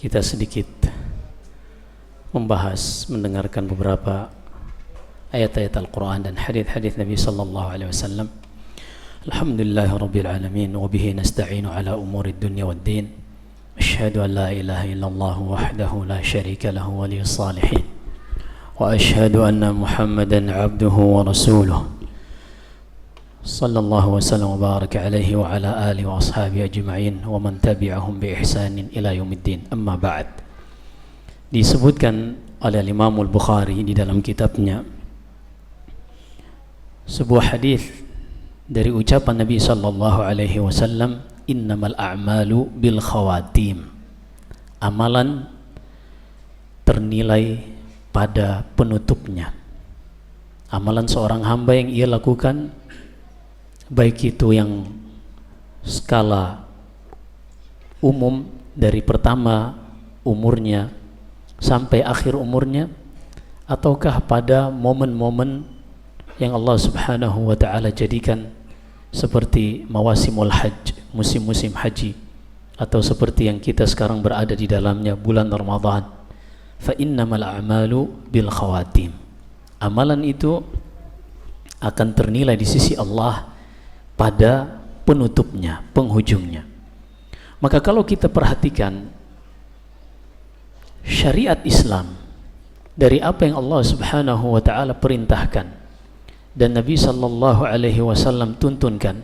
kita sedikit membahas, mendengarkan beberapa ayat-ayat Al-Quran dan hadits-hadits Nabi sallallahu alaihi wasallam. Alhamdulillahirabbil alamin wa bihi nasta'inu ala umurid dunya waddin. Asyhadu an la ilaha illallah wahdahu la syarika lahu waliyus salihin. Wa asyhadu anna Muhammadan 'abduhu wa rasuluh. Sallallahu wasallam wa baraka alaihi wa ala alihi wa ashabihi ajma'in wa man tabi'ahum bi ihsanin ila yaumiddin. Amma ba'd. Disebutkan oleh Imam Al-Bukhari di dalam kitabnya sebuah hadis dari ucapan Nabi sallallahu alaihi wasallam, innamal a'malu bil khawatim. Amalan ternilai pada penutupnya. Amalan seorang hamba yang ia lakukan, baik itu yang skala umum dari pertama umurnya sampai akhir umurnya, ataukah pada momen-momen yang Allah subhanahu wa ta'ala jadikan seperti mawasimul hajj, musim-musim haji, atau seperti yang kita sekarang berada di dalamnya, bulan Ramadan. Fa innamal a'malu bil khawatim. Amalan itu akan ternilai di sisi Allah pada penutupnya, penghujungnya. Maka kalau kita perhatikan syariat Islam dari apa yang Allah subhanahu wa ta'ala perintahkan dan Nabi sallallahu alaihi wasallam tuntunkan,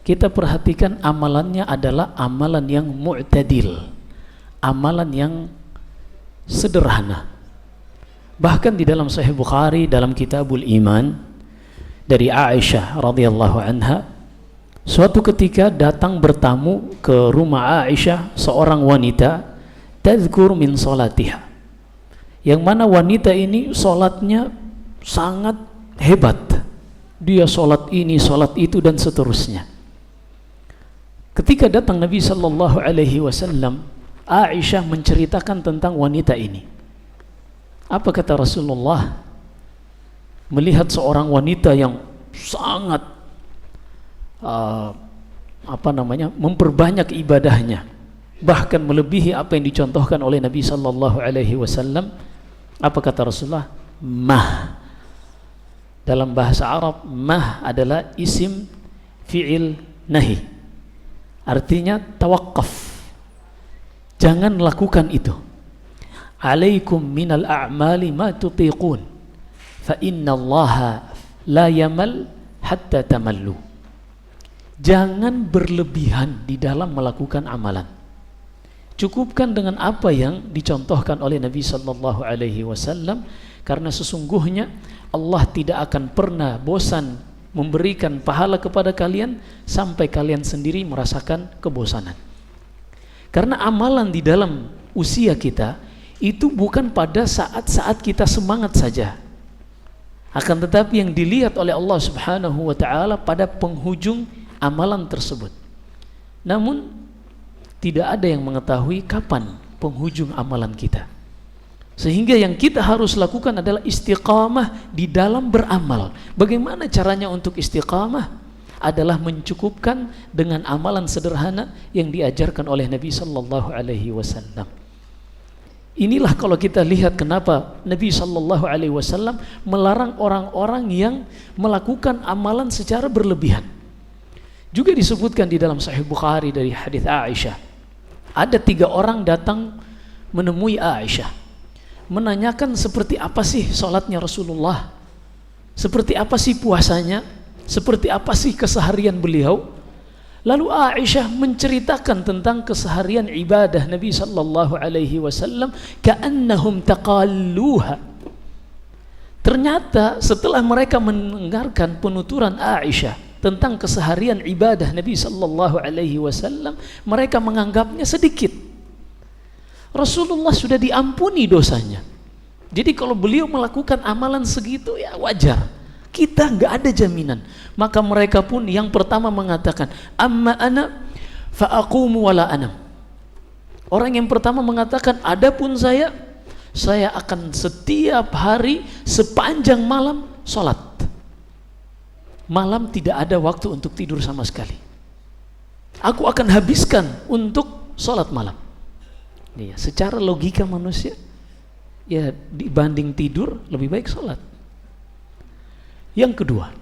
kita perhatikan amalannya adalah amalan yang mu'tadil, amalan yang sederhana. Bahkan di dalam Sahih Bukhari dalam Kitabul Iman dari Aisyah radhiyallahu anha, suatu ketika datang bertamu ke rumah Aisyah seorang wanita, tadzkur min salatiha, yang mana wanita ini salatnya sangat hebat. Dia salat ini, salat itu dan seterusnya. Ketika datang Nabi sallallahu alaihi wasallam, Aisyah menceritakan tentang wanita ini. Apa kata Rasulullah? Melihat seorang wanita yang sangat memperbanyak ibadahnya, bahkan melebihi apa yang dicontohkan oleh Nabi sallallahu alaihi wasallam. Apa kata Rasulullah? Mah. Dalam bahasa Arab, mah adalah isim fi'il nahi, artinya tawaqqaf, jangan lakukan itu. Alaikum minal a'mali ma tutiqun fa innallaha la yamal hatta tamallu. Jangan berlebihan di dalam melakukan amalan. Cukupkan dengan apa yang dicontohkan oleh Nabi sallallahu alaihi wasallam, karena sesungguhnya Allah tidak akan pernah bosan memberikan pahala kepada kalian sampai kalian sendiri merasakan kebosanan. Karena amalan di dalam usia kita itu bukan pada saat-saat kita semangat saja, akan tetapi yang dilihat oleh Allah subhanahu wa ta'ala pada penghujung amalan tersebut. Namun tidak ada yang mengetahui kapan penghujung amalan kita, sehingga yang kita harus lakukan adalah istiqamah di dalam beramal. Bagaimana caranya untuk istiqamah? Adalah mencukupkan dengan amalan sederhana yang diajarkan oleh Nabi sallallahu alaihi wasallam. Inilah kalau kita lihat kenapa Nabi sallallahu alaihi wasallam melarang orang-orang yang melakukan amalan secara berlebihan. Juga disebutkan di dalam Sahih Bukhari dari hadis Aisyah, ada 3 orang datang menemui Aisyah, menanyakan seperti apa sih salatnya Rasulullah, seperti apa sih puasanya, seperti apa sih keseharian beliau. Lalu Aisyah menceritakan tentang keseharian ibadah Nabi sallallahu alaihi wasallam, ka'annahum taqalluha. Ternyata setelah mereka mendengarkan penuturan Aisyah tentang keseharian ibadah Nabi sallallahu alaihi wasallam, mereka menganggapnya sedikit. Rasulullah sudah diampuni dosanya. Jadi kalau beliau melakukan amalan segitu ya wajar. Kita enggak ada jaminan. Maka mereka pun yang pertama mengatakan, amma ana fa aqumu wala anam. Orang yang pertama mengatakan, adapun saya akan setiap hari sepanjang malam salat. Malam tidak ada waktu untuk tidur sama sekali. Aku akan habiskan untuk salat malam. Ya, secara logika manusia, ya dibanding tidur lebih baik sholat. Yang kedua,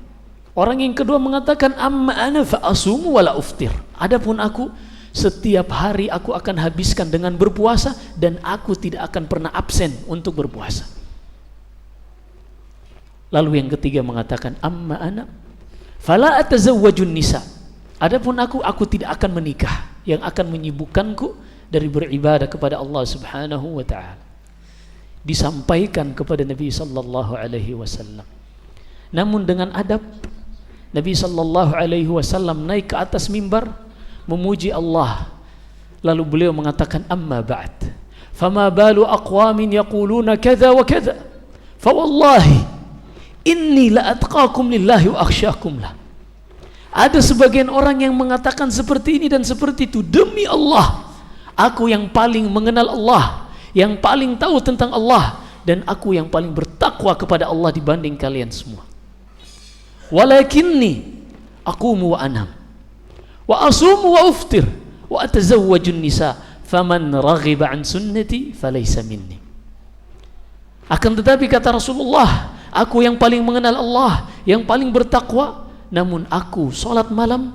orang yang kedua mengatakan amma ana fa asumu wala uftir. Adapun aku, setiap hari aku akan habiskan dengan berpuasa dan aku tidak akan pernah absen untuk berpuasa. Lalu yang ketiga mengatakan amma ana fala atazawwajun nisa. Adapun aku tidak akan menikah, yang akan menyibukkanku dari beribadah kepada Allah Subhanahu wa taala. Disampaikan kepada Nabi sallallahu alaihi wasallam. Namun dengan adab, Nabi sallallahu alaihi wasallam naik ke atas mimbar memuji Allah. Lalu beliau mengatakan amma ba'd. Fama balu aqwamin yaquluna kadza wa kadza. Fa wallahi inni la atqakum lillahi wa akhsyakum lah. Ada sebagian orang yang mengatakan seperti ini dan seperti itu. Demi Allah, aku yang paling mengenal Allah, yang paling tahu tentang Allah, dan aku yang paling bertakwa kepada Allah dibanding kalian semua. Walakinni aqumu wa anam wa asumu wa uftir wa atazawwajun nisa faman raghiba an sunnati falaysa minni. Akan tetapi kata Rasulullah, aku yang paling mengenal Allah, yang paling bertakwa, namun aku sholat malam,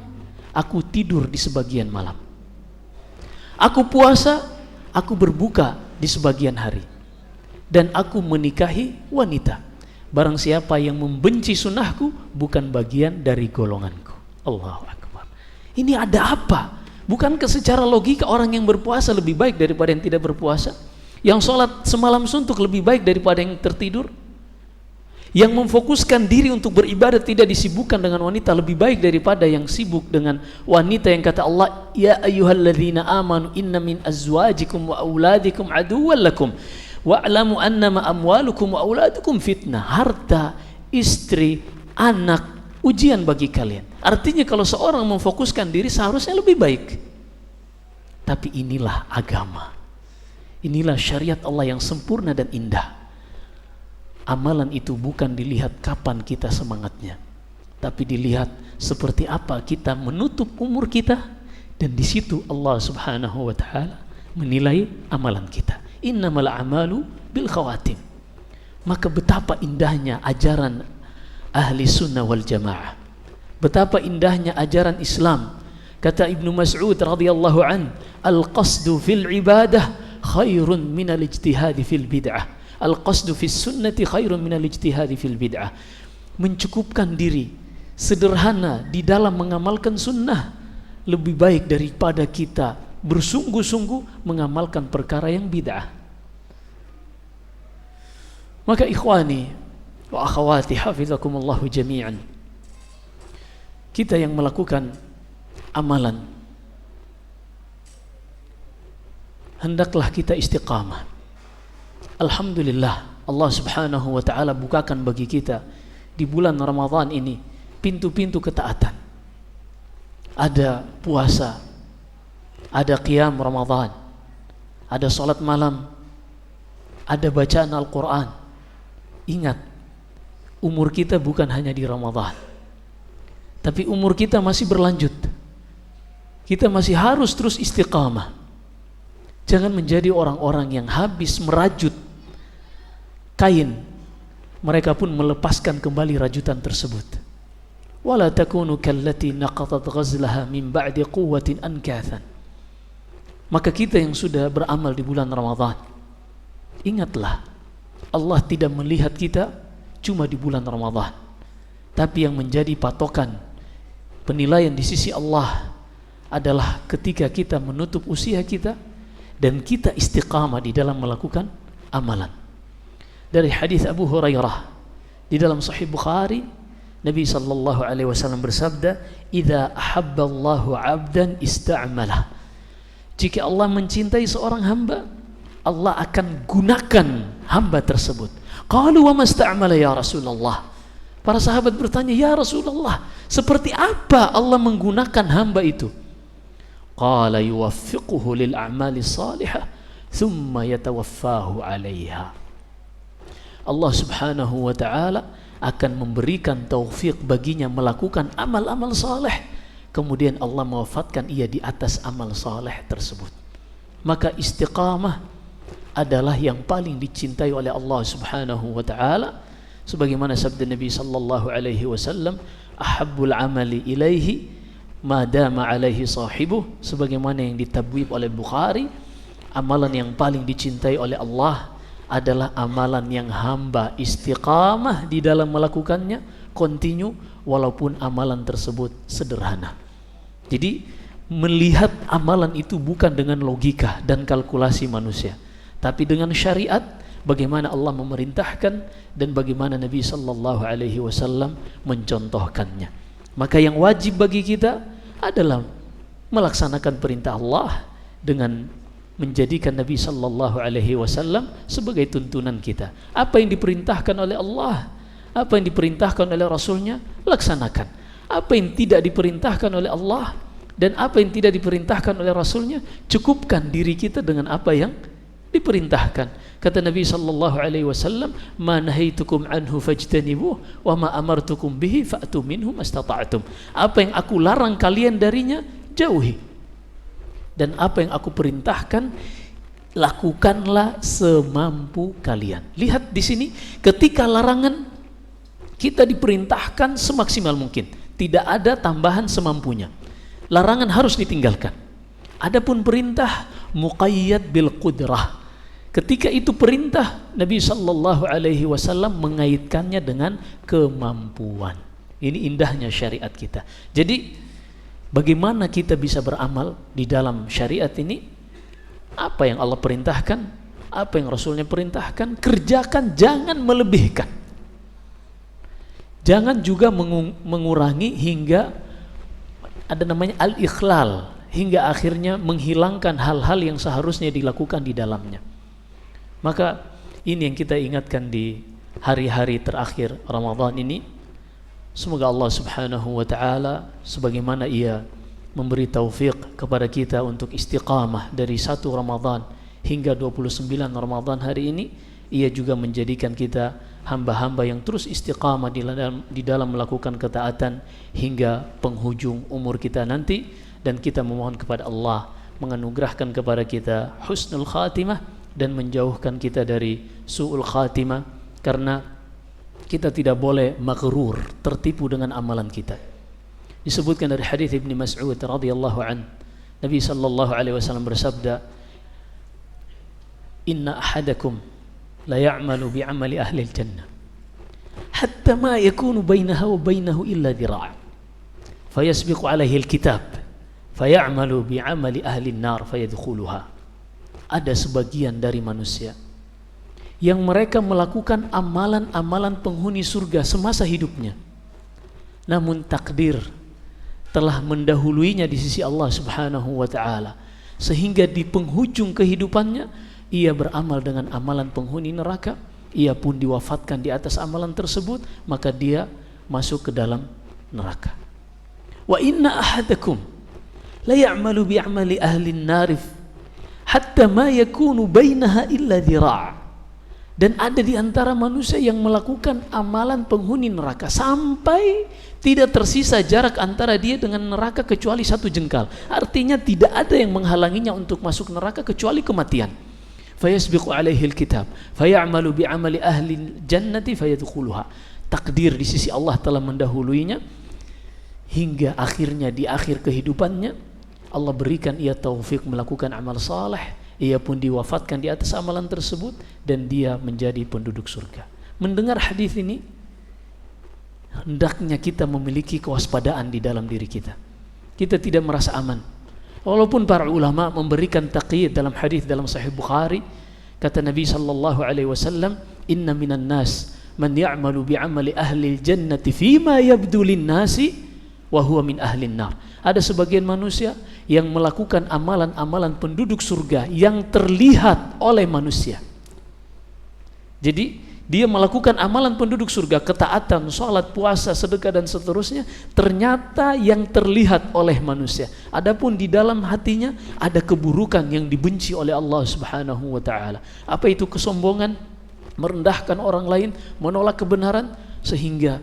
aku tidur di sebagian malam. Aku puasa, aku berbuka di sebagian hari. Dan aku menikahi wanita. Barang siapa yang membenci sunnahku, bukan bagian dari golonganku. Allahu Akbar. Ini ada apa? Bukankah secara logika orang yang berpuasa lebih baik daripada yang tidak berpuasa? Yang sholat semalam suntuk lebih baik daripada yang tertidur? Yang memfokuskan diri untuk beribadah tidak disibukkan dengan wanita lebih baik daripada yang sibuk dengan wanita yang kata Allah, ya ayyuhalladzina amanu inna min azwajikum wa auladikum aduwwan lakum wa'lamu annama amwalukum wa auladukum fitnah. Harta, istri, anak ujian bagi kalian. Artinya kalau seorang memfokuskan diri seharusnya lebih baik. Tapi inilah agama, inilah syariat Allah yang sempurna dan indah. Amalan itu bukan dilihat kapan kita semangatnya, tapi dilihat seperti apa kita menutup umur kita, dan di situ Allah Subhanahu wa taala menilai amalan kita. Innamal a'malu bil khawatim. Maka betapa indahnya ajaran ahli sunnah wal jamaah, betapa indahnya ajaran Islam. Kata Ibnu Mas'ud radhiyallahu an, al-qasdu fil ibadah khairun minal ijtihadi fil bid'ah. Al-qasdu fis sunnati khairun minal ijtihadi fil bid'ah. Mencukupkan diri sederhana di dalam mengamalkan sunnah lebih baik daripada kita bersungguh-sungguh mengamalkan perkara yang bid'ah. Maka ikhwani wa akhawati hafizakumullahu jami'an, kita yang melakukan amalan hendaklah kita istiqamah. Alhamdulillah, Allah Subhanahu wa ta'ala bukakan bagi kita di bulan Ramadan ini pintu-pintu ketaatan. Ada puasa, ada qiyam Ramadan, ada salat malam, ada bacaan Al-Quran. Ingat, umur kita bukan hanya di Ramadan, tapi umur kita masih berlanjut. Kita masih harus terus istiqamah. Jangan menjadi orang-orang yang habis merajut kain, mereka pun melepaskan kembali rajutan tersebut. Wala takunu kallati naqatat ghazlaha min ba'di quwwatin ankathan. Maka kita yang sudah beramal di bulan Ramadan, ingatlah, Allah tidak melihat kita cuma di bulan Ramadan, tapi yang menjadi patokan penilaian di sisi Allah adalah ketika kita menutup usia kita dan kita istiqamah di dalam melakukan amalan. Dari hadis Abu Hurairah di dalam Sahih Bukhari, Nabi sallallahu alaihi wasallam bersabda, "Idza ahabba Allahu 'abdan ista'malah." Jika Allah mencintai seorang hamba, Allah akan gunakan hamba tersebut. Qalu wa masta'mala ya Rasulullah. Para sahabat bertanya, "Ya Rasulullah, seperti apa Allah menggunakan hamba itu?" Qala yuwaffiquhu lil a'mali salihah thumma yatawaffahu 'alaiha. Allah Subhanahu wa ta'ala akan memberikan taufik baginya melakukan amal-amal saleh, kemudian Allah mewafatkan ia di atas amal saleh tersebut. maka istiqamah adalah yang paling dicintai oleh Allah Subhanahu wa taala, sebagaimana sabda Nabi sallallahu alaihi wasallam, ahabbul amali ilaihi ma dama alaihi sahibuh, sebagaimana yang ditabwib oleh Bukhari, amalan yang paling dicintai oleh Allah adalah amalan yang hamba istiqamah di dalam melakukannya, continue, walaupun amalan tersebut sederhana. Jadi melihat amalan itu bukan dengan logika dan kalkulasi manusia, tapi dengan syariat, bagaimana Allah memerintahkan dan bagaimana Nabi sallallahu alaihi wasallam mencontohkannya. Maka yang wajib bagi kita adalah melaksanakan perintah Allah dengan menjadikan Nabi sallallahu alaihi wasallam sebagai tuntunan kita. Apa yang diperintahkan oleh Allah, apa yang diperintahkan oleh Rasulnya, laksanakan. Apa yang tidak diperintahkan oleh Allah dan apa yang tidak diperintahkan oleh Rasulnya, cukupkan diri kita dengan apa yang diperintahkan. Kata Nabi sallallahu alaihi wasallam, "Ma nahaitukum anhu fajtanibuh wa ma amartukum bihi fa'tu minhu mastata'tum." Apa yang aku larang kalian darinya, jauhi. Dan apa yang aku perintahkan, lakukanlah semampu kalian. Lihat di sini, ketika larangan kita diperintahkan semaksimal mungkin, tidak ada tambahan semampunya. Larangan harus ditinggalkan. Adapun perintah muqayyad bil qudrah. Ketika itu perintah, Nabi sallallahu alaihi wasallam mengaitkannya dengan kemampuan. Ini indahnya syariat kita. Jadi bagaimana kita bisa beramal di dalam syariat ini? Apa yang Allah perintahkan, apa yang Rasulnya perintahkan, kerjakan, jangan melebihkan. Jangan juga mengurangi hingga ada namanya al-ikhlal, hingga akhirnya menghilangkan hal-hal yang seharusnya dilakukan di dalamnya. Maka ini yang kita ingatkan di hari-hari terakhir Ramadan ini. Semoga Allah Subhanahu wa taala sebagaimana Ia memberi taufik kepada kita untuk istiqamah dari 1 Ramadan hingga 29 Ramadan hari ini, Ia juga menjadikan kita hamba-hamba yang terus istiqamah di dalam melakukan ketaatan hingga penghujung umur kita nanti. Dan kita memohon kepada Allah menganugerahkan kepada kita husnul khatimah dan menjauhkan kita dari su'ul khatimah, karena kita tidak boleh maghrur, tertipu dengan amalan kita. Disebutkan dari hadis Ibnu Mas'ud radhiyallahu an, Nabi sallallahu alaihi wasallam bersabda, "Inna ahadakum la ya'malu bi'amali ahli al-jannah hatta ma yakunu bainaha wa bainahu illa dhira', fayasbiqu alaihi al-kitab fayamalu bi'amali ahli an-nar fayadkhuluha." Ada sebagian dari manusia yang mereka melakukan amalan-amalan penghuni surga semasa hidupnya, namun takdir telah mendahuluinya di sisi Allah Subhanahu wa taala, sehingga di penghujung kehidupannya ia beramal dengan amalan penghuni neraka. Ia pun diwafatkan di atas amalan tersebut, maka dia masuk ke dalam neraka. Wa inna ahadakum la ya'malu bi'amali ahli an-nar hatta ma yakunu bainaha illa dhira'. Dan ada di antara manusia yang melakukan amalan penghuni neraka sampai tidak tersisa jarak antara dia dengan neraka kecuali 1 jengkal. Artinya tidak ada yang menghalanginya untuk masuk neraka kecuali kematian. Fayasbiqu alaihi alkitab fayamalu bi'amali ahli jannati fayadkhuluha. Takdir di sisi Allah telah mendahuluinya hingga akhirnya di akhir kehidupannya Allah berikan ia taufik melakukan amal saleh, ia pun diwafatkan di atas amalan tersebut dan dia menjadi penduduk surga. Mendengar hadis ini, hendaknya kita memiliki kewaspadaan di dalam diri kita. Kita tidak merasa aman. Walaupun para ulama memberikan taqyid dalam hadis dalam Sahih Bukhari, kata Nabi sallallahu alaihi wasallam, "Inna minan nas man ya'malu bi'amali ahli al-jannati fima yabdu lin-nasi wa huwa min ahli an-nar." Ada sebagian manusia yang melakukan amalan-amalan penduduk surga yang terlihat oleh manusia. Jadi dia melakukan amalan penduduk surga, ketaatan, sholat, puasa, sedekah dan seterusnya, ternyata yang terlihat oleh manusia. Adapun di dalam hatinya ada keburukan yang dibenci oleh Allah Subhanahu wa taala. Apa itu? Kesombongan, merendahkan orang lain, menolak kebenaran, sehingga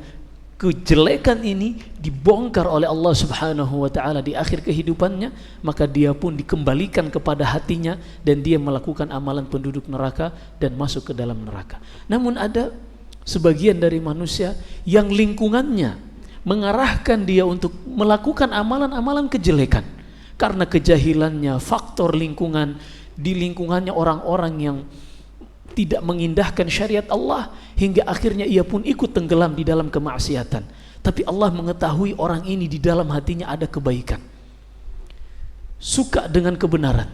kejelekan ini dibongkar oleh Allah Subhanahu wa taala di akhir kehidupannya, maka dia pun dikembalikan kepada hatinya dan dia melakukan amalan penduduk neraka dan masuk ke dalam neraka. Namun ada sebagian dari manusia yang lingkungannya mengarahkan dia untuk melakukan amalan-amalan kejelekan karena kejahilannya, faktor lingkungan, di lingkungannya orang-orang yang tidak mengindahkan syariat Allah, hingga akhirnya ia pun ikut tenggelam di dalam kemaksiatan. Tapi Allah mengetahui orang ini di dalam hatinya ada kebaikan, suka dengan kebenaran,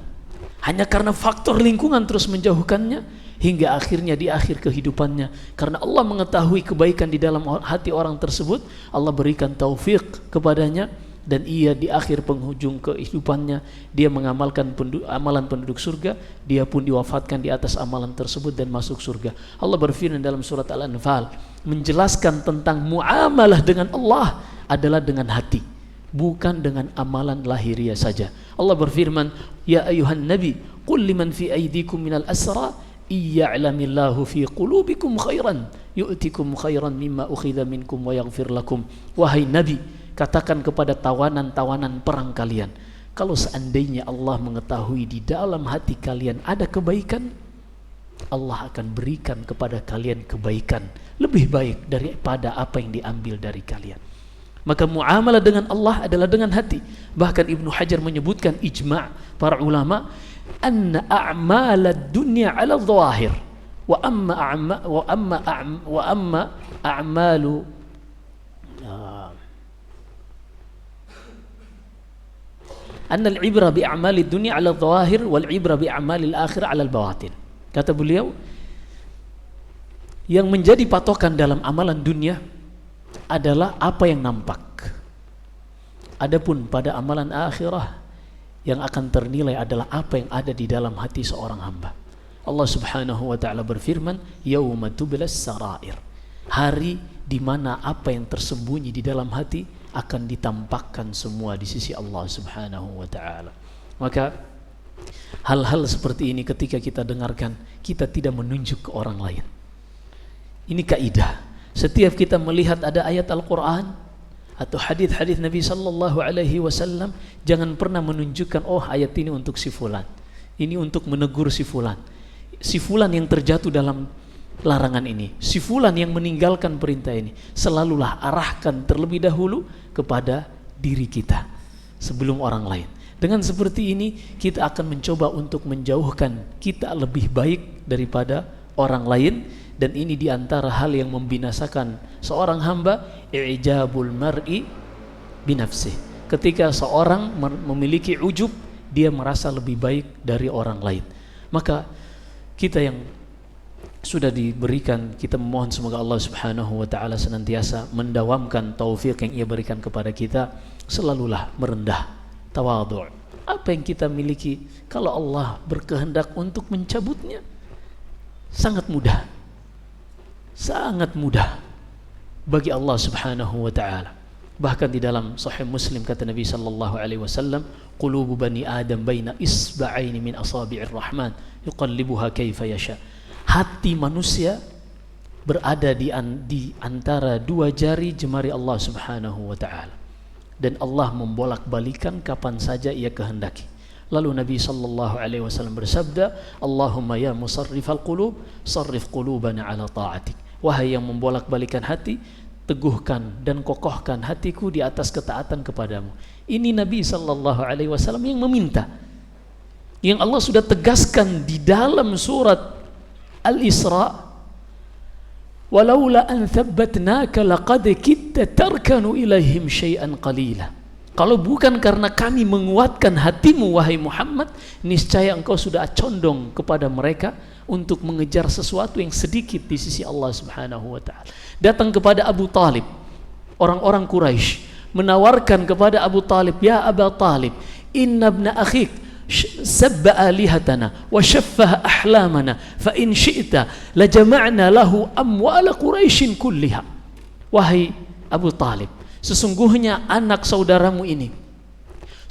hanya karena faktor lingkungan terus menjauhkannya, hingga akhirnya di akhir kehidupannya, karena Allah mengetahui kebaikan di dalam hati orang tersebut, Allah berikan taufik kepadanya, dan ia di akhir penghujung kehidupannya dia mengamalkan amalan penduduk surga, dia pun diwafatkan di atas amalan tersebut dan masuk surga. Allah berfirman dalam surat Al-Anfal menjelaskan tentang muamalah dengan Allah adalah dengan hati, bukan dengan amalan lahiriah saja. Allah berfirman, ya ayuhan nabi qul liman fi aydikum minal asra iya'lamillahu fi qulubikum khairan yu'tikum khairan mimma ukhidha minkum wa yaghfir lakum. Wahai nabi, katakan kepada tawanan-tawanan perang kalian, kalau seandainya Allah mengetahui di dalam hati kalian ada kebaikan, Allah akan berikan kepada kalian kebaikan lebih baik daripada apa yang diambil dari kalian. Maka muamalah dengan Allah adalah dengan hati. Bahkan Ibnu Hajar menyebutkan ijma' para ulama, anna a'malad dunya 'ala dhahir wa amma a'malu anna al-ibra bi a'mali dunya 'ala dhahir wal ibra bi a'mali al-akhirah 'ala al-bawatin. Kata beliau, yang menjadi patokan dalam amalan dunia adalah apa yang nampak. Adapun pada amalan akhirah yang akan ternilai adalah apa yang ada di dalam hati seorang hamba. Allah Subhanahu wa taala berfirman, yauma tublas sarair. Hari di mana apa yang tersembunyi di dalam hati akan ditampakkan semua di sisi Allah Subhanahu wa taala. Maka hal-hal seperti ini ketika kita dengarkan, kita tidak menunjuk ke orang lain. Ini kaidah. Setiap kita melihat ada ayat Al-Quran atau hadis-hadis Nabi sallallahu alaihi wasallam, jangan pernah menunjukkan, oh ayat ini untuk si fulan, ini untuk menegur si fulan yang terjatuh dalam larangan ini, si fulan yang meninggalkan perintah ini. Selalulah arahkan terlebih dahulu kepada diri kita sebelum orang lain. Dengan seperti ini kita akan mencoba untuk menjauhkan kita lebih baik daripada orang lain. Dan ini diantara hal yang membinasakan seorang hamba, i'jabul mar'i binafsih. Ketika seorang memiliki ujub, dia merasa lebih baik dari orang lain. Maka kita yang sudah diberikan, kita memohon semoga Allah Subhanahu wa taala senantiasa mendawamkan taufik yang Ia berikan kepada kita. Selalulah merendah, tawadhu'. Apa yang kita miliki, kalau Allah berkehendak untuk mencabutnya, sangat mudah. Sangat mudah bagi Allah Subhanahu wa taala. Bahkan di dalam Sahih Muslim kata Nabi sallallahu alaihi wasallam, qulubu bani Adam baina isba'aini min asabi'ir rahman yuqallibuha kaifa yasha. Hati manusia berada di antara dua jari jemari Allah Subhanahu wa taala, dan Allah membolak-balikan kapan saja Ia kehendaki. Lalu Nabi sallallahu alaihi wasallam bersabda, Allahumma ya musarrifal qulub, sarrif qulubana ala ta'atik. Wahai yang membolak-balikan hati, teguhkan dan kokohkan hatiku di atas ketaatan kepadamu. Ini Nabi sallallahu alaihi wasallam yang meminta, yang Allah sudah tegaskan di dalam surat Al-Isra, walaula an thabbatnaka laqad kitta tarkanu ilaihim syai'an qalila. Kalau bukan karena kami menguatkan hatimu wahai Muhammad, niscaya engkau sudah condong kepada mereka untuk mengejar sesuatu yang sedikit di sisi Allah Subhanahu wa taala. Datang kepada Abu Talib, orang-orang Quraisy menawarkan kepada Abu Talib, ya Abu Talib, inna ibna akhik sabba alihatana wa shaffaha ahlamana fa in syi'ta la jama'na lahu amwala Quraisyin kulliha. Wahai Abu Talib, sesungguhnya anak saudaramu ini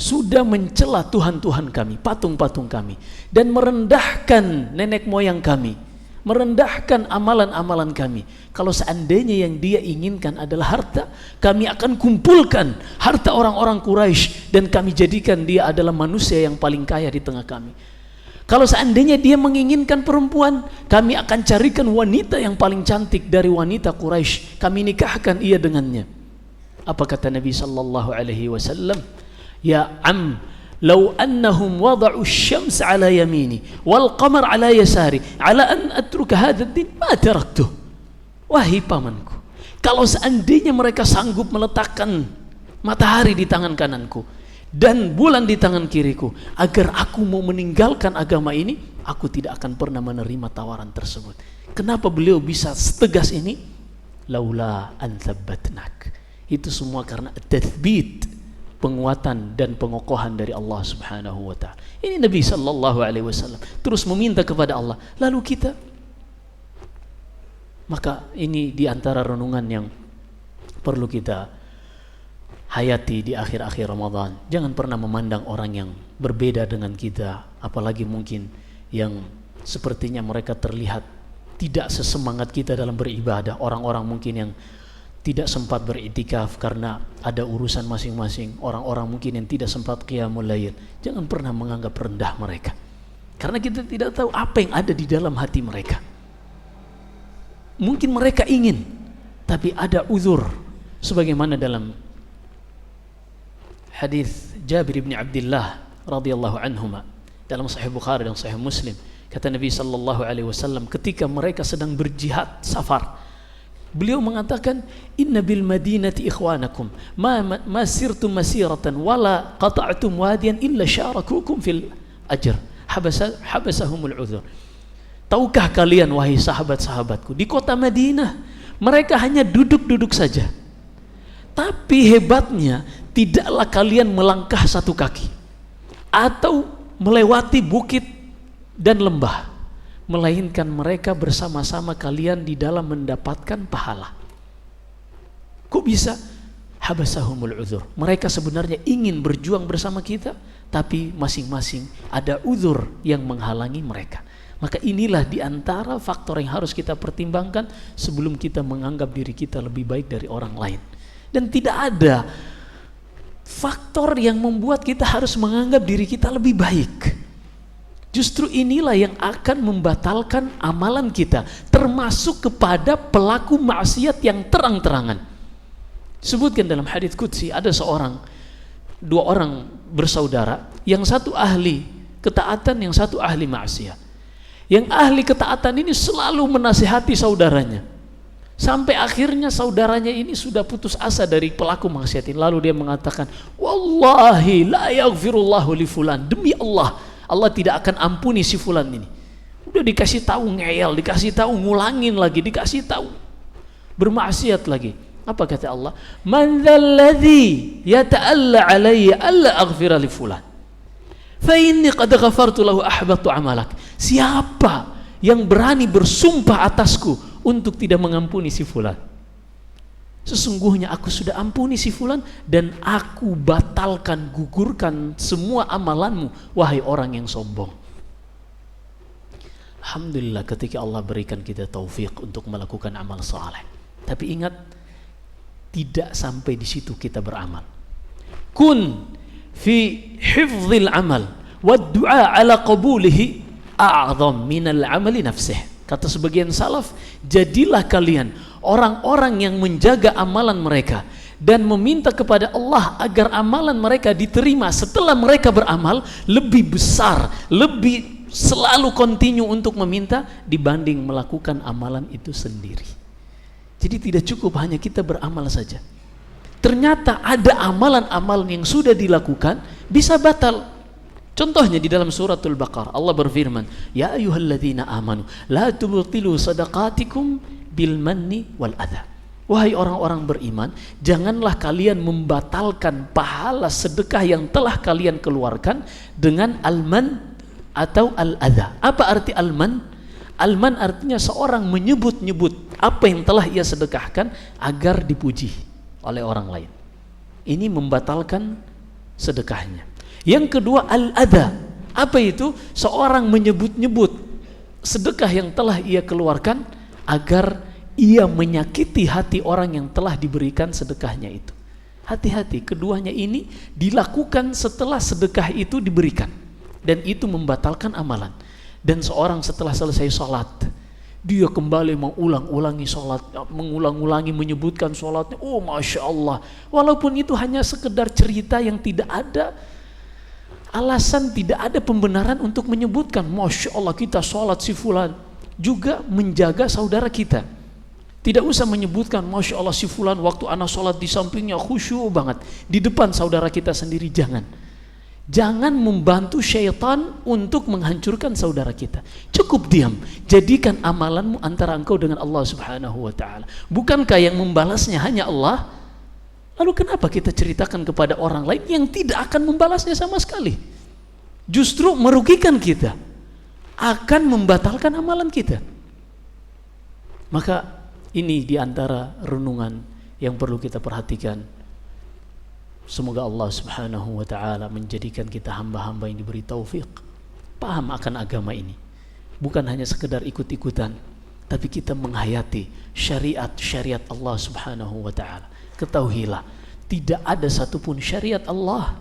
sudah mencela Tuhan-Tuhan kami, patung-patung kami, dan merendahkan nenek moyang kami. merendahkan amalan-amalan kami. Kalau seandainya yang dia inginkan adalah harta, kami akan kumpulkan harta orang-orang Quraisy dan kami jadikan dia adalah manusia yang paling kaya di tengah kami. Kalau seandainya dia menginginkan perempuan, kami akan carikan wanita yang paling cantik dari wanita Quraisy, kami nikahkan ia dengannya. Apa kata Nabi sallallahu alaihi wasallam? Ya am, law annahum wada'u asy-syams ala yamini wal qamar ala yasari ala an atruka hadha ad-din ma taraktuh. Wahai pamanku, kalau seandainya mereka sanggup meletakkan matahari di tangan kananku dan bulan di tangan kiriku agar aku mau meninggalkan agama ini, aku tidak akan pernah menerima tawaran tersebut. Kenapa beliau bisa setegas ini? Laula an thabbatnak. Itu semua karena tathbit, penguatan dan pengokohan dari Allah Subhanahu wa taala. Ini Nabi sallallahu alaihi wasallam terus meminta kepada Allah. Lalu kita, maka ini di antara renungan yang perlu kita hayati di akhir-akhir Ramadan. Jangan pernah memandang orang yang berbeda dengan kita, apalagi mungkin yang sepertinya mereka terlihat tidak sesemangat kita dalam beribadah. Orang-orang mungkin yang tidak sempat beriktikaf karena ada urusan masing-masing. Orang-orang mungkin yang tidak sempat qiyamul lail. Jangan pernah menganggap rendah mereka, karena kita tidak tahu apa yang ada di dalam hati mereka. Mungkin mereka ingin, tapi ada uzur, sebagaimana dalam hadis Jabir bin Abdullah radhiyallahu anhuma dalam Sahih Bukhari dan Sahih Muslim, kata Nabi sallallahu alaihi wasallam ketika mereka sedang berjihad safar, beliau mengatakan, inna bil madinati ikhwanakum ma sirtum masiratan wala qata'tum wadiyan illa syarakukum fil ajr habasahumul uzur. Tahukah kalian wahai sahabat-sahabatku, di kota Madinah mereka hanya duduk-duduk saja, tapi hebatnya tidaklah kalian melangkah satu kaki atau melewati bukit dan lembah, melainkan mereka bersama-sama kalian di dalam mendapatkan pahala. Kok bisa? Habasahumul uzur. Mereka sebenarnya ingin berjuang bersama kita, tapi masing-masing ada uzur yang menghalangi mereka. Maka inilah di antara faktor yang harus kita pertimbangkan sebelum kita menganggap diri kita lebih baik dari orang lain. Dan tidak ada faktor yang membuat kita harus menganggap diri kita lebih baik. Justru inilah yang akan membatalkan amalan kita, termasuk kepada pelaku maksiat yang terang-terangan. Sebutkan dalam hadits qudsi, ada dua orang bersaudara, yang satu ahli ketaatan, yang satu ahli maksiat. Yang ahli ketaatan ini selalu menasihati saudaranya, sampai akhirnya saudaranya ini sudah putus asa dari pelaku maksiat ini. Lalu dia mengatakan, wallahi la yaghfirullahu li fulan, demi Allah, Allah tidak akan ampuni si fulan ini. Udah dikasih tahu ngeyel, dikasih tahu ngulangin lagi, dikasih tahu bermaksiat lagi. Apa kata Allah? Man dzalladzi yata'alla alayya alla aghfira li fulan fa inni qad ghafartu lahu ahbatu amalak. Siapa yang berani bersumpah atasku untuk tidak mengampuni si fulan? Sesungguhnya aku sudah ampuni si fulan dan aku batalkan, gugurkan semua amalanmu, wahai orang yang sombong. Alhamdulillah ketika Allah berikan kita taufik untuk melakukan amal saleh. Tapi ingat, tidak sampai di situ kita beramal. Kun fi hifdzil amal wa du'a ala qabulihi a'zam minal amali nafsih. Kata sebagian salaf, jadilah kalian orang-orang yang menjaga amalan mereka dan meminta kepada Allah agar amalan mereka diterima setelah mereka beramal, lebih besar, lebih selalu kontinu untuk meminta dibanding melakukan amalan itu sendiri. Jadi tidak cukup hanya kita beramal saja. Ternyata ada amalan-amalan yang sudah dilakukan bisa batal. Contohnya di dalam suratul Baqarah Allah berfirman, ya ayyuhalladzina amanu la tubtilu sadaqatikum bil manni wal adha. Wahai orang-orang beriman, janganlah kalian membatalkan pahala sedekah yang telah kalian keluarkan dengan al-man atau al-adha. Apa arti al-man? Al-man artinya seorang menyebut-nyebut apa yang telah ia sedekahkan agar dipuji oleh orang lain. Ini membatalkan sedekahnya. Yang kedua al-adha. Apa itu? Seorang menyebut-nyebut sedekah yang telah ia keluarkan agar ia menyakiti hati orang yang telah diberikan sedekahnya itu. Hati-hati, keduanya ini dilakukan setelah sedekah itu diberikan, dan itu membatalkan amalan. Dan seorang setelah selesai sholat, dia kembali mengulang-ulangi sholat, mengulang-ulangi menyebutkan sholatnya, oh Masya Allah, walaupun itu hanya sekedar cerita yang tidak ada alasan, tidak ada pembenaran untuk menyebutkan Masya Allah kita sholat si fulan. Juga menjaga saudara kita, tidak usah menyebutkan Masya Allah si fulan waktu anak sholat di sampingnya khusyuk banget, di depan saudara kita sendiri. Jangan membantu syaitan untuk menghancurkan saudara kita. Cukup diam, jadikan amalanmu antara engkau dengan Allah subhanahu wa ta'ala. Bukankah yang membalasnya hanya Allah? Lalu kenapa kita ceritakan kepada orang lain yang tidak akan membalasnya sama sekali? Justru merugikan kita, akan membatalkan amalan kita. Maka ini diantara renungan yang perlu kita perhatikan. Semoga Allah subhanahu wa ta'ala menjadikan kita hamba-hamba yang diberi taufik, paham akan agama ini, bukan hanya sekedar ikut-ikutan, tapi kita menghayati syariat Allah subhanahu wa ta'ala. Ketahuilah, tidak ada satupun syariat Allah,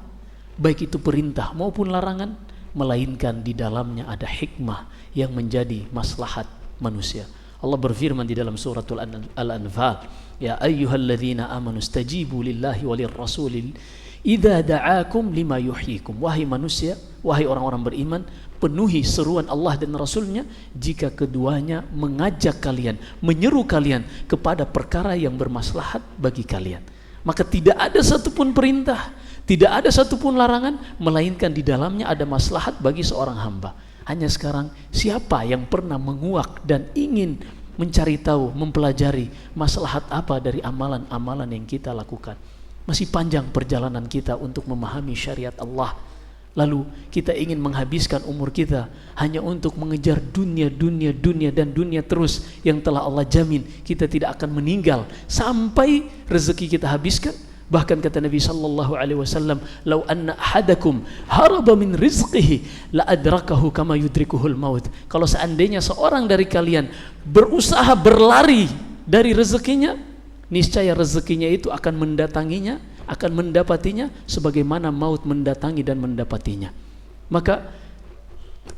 baik itu perintah maupun larangan, melainkan di dalamnya ada hikmah yang menjadi maslahat manusia. Allah berfirman di dalam suratul Al-Anfal, ya ayyuhalladzina amanu stajibu lillahi walir rasulil idza da'akum lima yuhyikum. Wahai manusia, wahai orang-orang beriman, penuhi seruan Allah dan Rasulnya jika keduanya mengajak kalian, menyeru kalian kepada perkara yang bermaslahat bagi kalian. Maka tidak ada satupun perintah, tidak ada satupun larangan, melainkan di dalamnya ada maslahat bagi seorang hamba. Hanya sekarang, siapa yang pernah menguak dan ingin mencari tahu, mempelajari maslahat apa dari amalan-amalan yang kita lakukan? Masih panjang perjalanan kita untuk memahami syariat Allah. Lalu kita ingin menghabiskan umur kita hanya untuk mengejar dunia dan dunia terus yang telah Allah jamin kita tidak akan meninggal sampai rezeki kita habiskan. Bahkan kata Nabi sallallahu alaihi wasallam, "Lau anna ahadakum haraba min rizqihi la adrakahu kama yudrikuhul maut." Kalau seandainya seorang dari kalian berusaha berlari dari rezekinya, niscaya rezekinya itu akan mendatanginya, akan mendapatinya sebagaimana maut mendatangi dan mendapatinya. Maka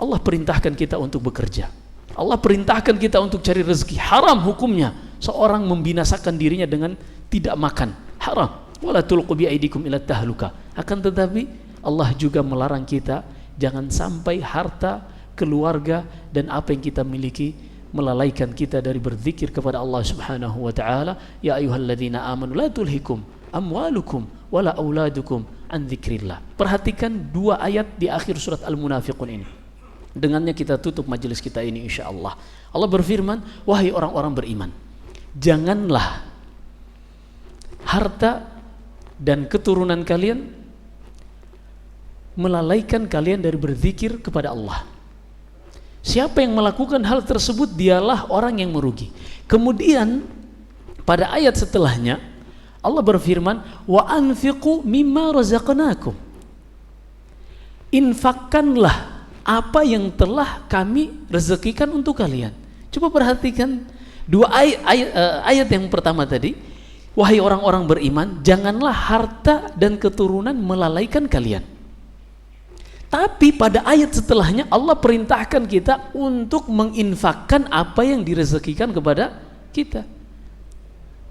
Allah perintahkan kita untuk bekerja. Allah perintahkan kita untuk cari rezeki. Haram hukumnya seorang membinasakan dirinya dengan tidak makan. Haram. Wala tulqu biaidikum ila tahluka. Akan tetapi Allah juga melarang kita jangan sampai harta, keluarga dan apa yang kita miliki melalaikan kita dari berzikir kepada Allah Subhanahu wa taala. Ya ayyuhalladzina amanu la tulhikum amwalukum wala auladukum an dzikrillah. Perhatikan dua ayat di akhir surat Al-Munafiqun ini. Dengannya kita tutup majelis kita ini insyaallah. Allah berfirman, wahai orang-orang beriman, janganlah harta dan keturunan kalian melalaikan kalian dari berzikir kepada Allah. Siapa yang melakukan hal tersebut, dialah orang yang merugi. Kemudian pada ayat setelahnya Allah berfirman, wa anfiqu mimma razaqnakum. Infakkanlah apa yang telah kami rezekikan untuk kalian. Coba perhatikan dua ayat yang pertama tadi. Wahai orang-orang beriman, janganlah harta dan keturunan melalaikan kalian. Tapi pada ayat setelahnya Allah perintahkan kita untuk menginfakkan apa yang direzekikan kepada kita.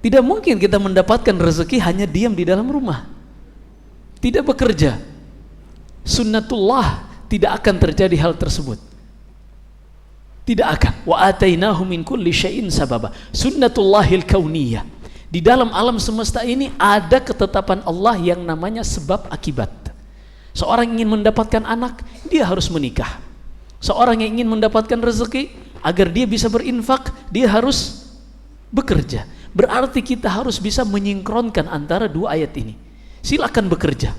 Tidak mungkin kita mendapatkan rezeki hanya diam di dalam rumah, tidak bekerja. Sunnatullah, tidak akan terjadi hal tersebut. Tidak akan. Wa atainahu min kulli syai'in sababa. Sunnatullahil kauniyah. Di dalam alam semesta ini ada ketetapan Allah yang namanya sebab akibat. Seorang ingin mendapatkan anak, dia harus menikah. Seorang yang ingin mendapatkan rezeki, agar dia bisa berinfak, dia harus bekerja. Berarti kita harus bisa menyinkronkan antara dua ayat ini. Silakan bekerja,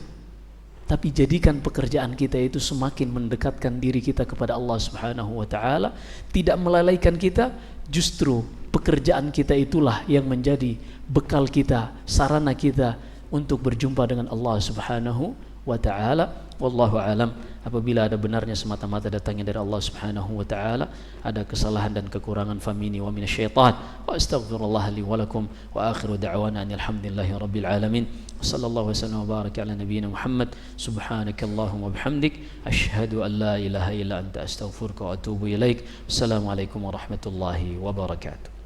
tapi jadikan pekerjaan kita itu semakin mendekatkan diri kita kepada Allah Subhanahu wa taala, tidak melalaikan kita. Justru pekerjaan kita itulah yang menjadi bekal kita, sarana kita untuk berjumpa dengan Allah Subhanahu wa ta'ala. Wallahu alam. Apabila ada benarnya semata-mata datangnya dari Allah Subhanahu wa taala, ada kesalahan dan kekurangan famini wa minasyaitan. Wa astaghfirullah li wa lakum wa akhiru da'wana alhamdulillahi rabbil alamin. Sallallahu wasallam wa baraka ala nabiyyina Muhammad. Subhanakallahumma wa bihamdik asyhadu an la ilaha illa anta astaghfiruka wa atubu ilaik. Assalamualaikum warahmatullahi wabarakatuh.